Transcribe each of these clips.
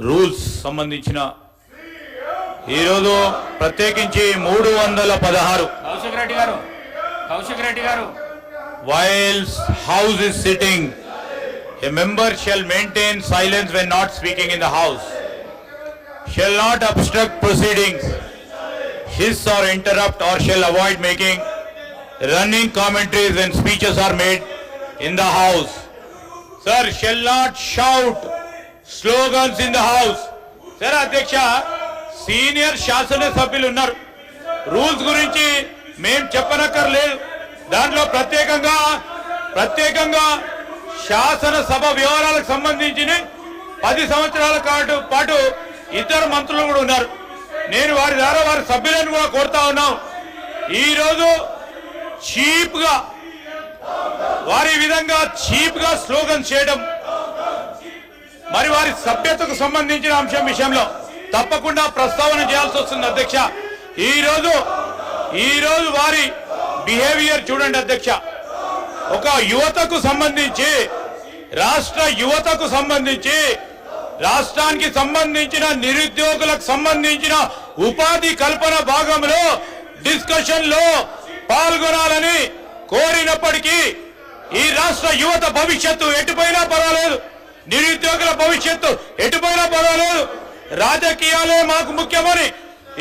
Rules సంబంధించిన ఈరోజు ప్రత్యేకించి 316 కౌశిక్ రెడ్డి గారు while house is sitting, a member shall maintain silence when not speaking in the house, shall not obstruct proceedings, hiss or interrupt, or shall avoid making running commentaries when speeches are made in the house. Sir, shall not shout slogans in the house. Sir, Adhyaksha, senior శాసన సభ్యులు ఉన్నారు. Rules గురించి మేం చెప్పనక్కర్లేదు. దాంట్లో ప్రత్యేకంగా శాసనసభ వ్యవహారాలకు సంబంధించిన 10 సంవత్సరాల పాటు ఇద్దరు మంత్రులు కూడా ఉన్నారు. నేను వారి ద్వారా వారి సభ్యులను కూడా కోరుతా ఉన్నాం. ఈరోజు వారి విధంగా చీప్ గా స్లోగన్ చేయడం, మరి వారి సభ్యతకు సంబంధించిన అంశం విషయంలో తప్పకుండా ప్రస్తావన చేయాల్సి వస్తుంది అధ్యక్ష. ఈరోజు వారి బిహేవియర్ చూడండి అధ్యక్ష. ఒక యువతకు సంబంధించి రాష్ట్రానికి సంబంధించిన నిరుద్యోగులకు సంబంధించిన ఉపాధి కల్పన భాగంలో డిస్కషన్ లో పాల్గొనాలని కోరినప్పటికీ ఈ రాష్ట్ర యువత భవిష్యత్తు ఎటుపోయినా పర్వాలేదు, నిరుద్యోగుల భవిష్యత్తు ఎటుపోయినా పర్వాలేదు, రాజకీయాలే మాకు ముఖ్యమని,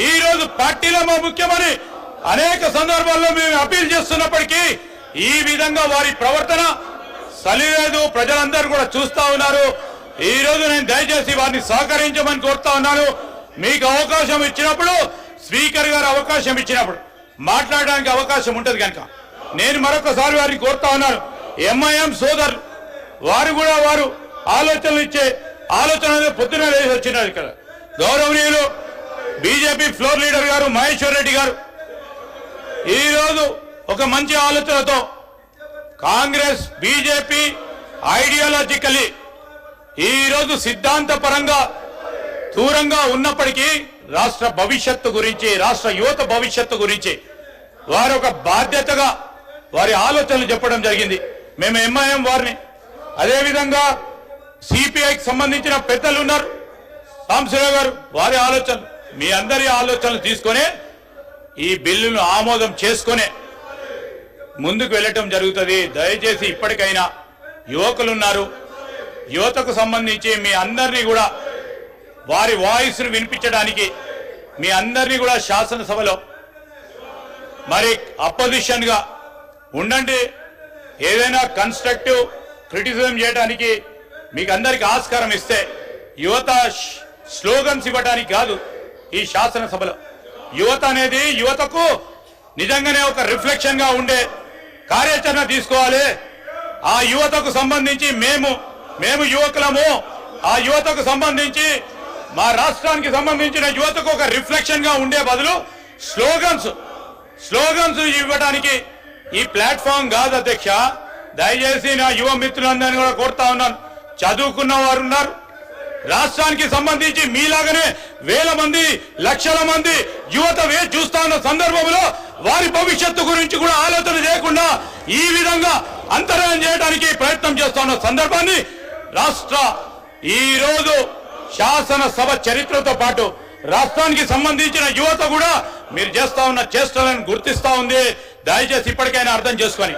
ఈ రోజు పార్టీలే మా ముఖ్యమని అనేక సందర్భాల్లో మేము అపీల్ చేస్తున్నప్పటికీ ఈ విధంగా వారి ప్రవర్తన సలిలేదు. ప్రజలందరూ కూడా చూస్తా ఉన్నారు. ఈ రోజు నేను దయచేసి వారిని సహకరించమని కోరుతా ఉన్నాను. మీకు అవకాశం ఇచ్చినప్పుడు, స్పీకర్ గారు అవకాశం ఇచ్చినప్పుడు మాట్లాడడానికి అవకాశం ఉంటుంది కనుక నేను మరొకసారి వారిని కోరుతా ఉన్నాను. ఎంఐఎం సోదరులు వారు ఆలోచనలు ఇచ్చే ఆలోచన పొద్దున వేసి వచ్చినారు. ఇక్కడ గౌరవనీయులు బీజేపీ ఫ్లోర్ లీడర్ గారు మహేశ్వర్ రెడ్డి గారు ఈ రోజు ఒక మంచి ఆలోచనతో కాంగ్రెస్ బీజేపీ ఐడియాలజికలీ ఈ రోజు సిద్ధాంతపరంగా దూరంగా ఉన్నప్పటికీ రాష్ట్ర భవిష్యత్తు గురించి, రాష్ట్ర యువత భవిష్యత్తు గురించి వారు ఒక బాధ్యతగా వారి ఆలోచనలు చెప్పడం జరిగింది. మేము ఎంఐఎం వారిని, అదేవిధంగా సిపిఐకి సంబంధించిన పెద్దలు ఉన్నారు, సాంబశివరావు గారు, వారి ఆలోచనలు, మీ అందరి ఆలోచనలు తీసుకొని ఈ బిల్లును ఆమోదం చేసుకునే ముందుకు వెళ్ళటం జరుగుతుంది. దయచేసి ఇప్పటికైనా యువకులున్నారు, యువతకు సంబంధించి మీ అందరినీ కూడా వారి వాయిస్ ను వినిపించడానికి మీ అందరినీ కూడా శాసనసభలో మరి అపోజిషన్ గా ఉండండి. ఏదైనా కన్స్ట్రక్టివ్ క్రిటిసిజం చేయడానికి మీకు అందరికి ఆస్కారం ఇస్తే, యువత స్లోగన్స్ ఇవ్వడానికి కాదు. ఈ శాసనసభలో యువత అనేది యువతకు నిజంగానే ఒక రిఫ్లెక్షన్ గా ఉండే కార్యాచరణ తీసుకోవాలి. ఆ యువతకు సంబంధించి మేము యువకులము, ఆ యువతకు సంబంధించి మా రాష్ట్రానికి సంబంధించిన యువతకు ఒక రిఫ్లెక్షన్ గా ఉండే బదులు స్లోగన్స్ ఇవ్వడానికి ఈ ప్లాట్ఫామ్ కాదు అధ్యక్ష. దయచేసి నా యువ మిత్రులందరినీ కూడా కోరుతా ఉన్నాను. చదువుకున్న వారు ఉన్నారు, రాష్ట్రానికి సంబంధించి మీలాగానే వేల మంది, లక్షల మంది యువత చూస్తా ఉన్న సందర్భంలో వారి భవిష్యత్తు గురించి కూడా ఆలోచన చేయకుండా ఈ విధంగా అంతరాయం చేయడానికి ప్రయత్నం చేస్తా ఉన్న సందర్భాన్ని ఈ రోజు శాసనసభ చరిత్రతో పాటు రాష్ట్రానికి సంబంధించిన యువత కూడా మీరు చేస్తా ఉన్న చేష్టలను గుర్తిస్తా ఉంది. దయచేసి ఇప్పటికైనా అర్థం చేసుకొని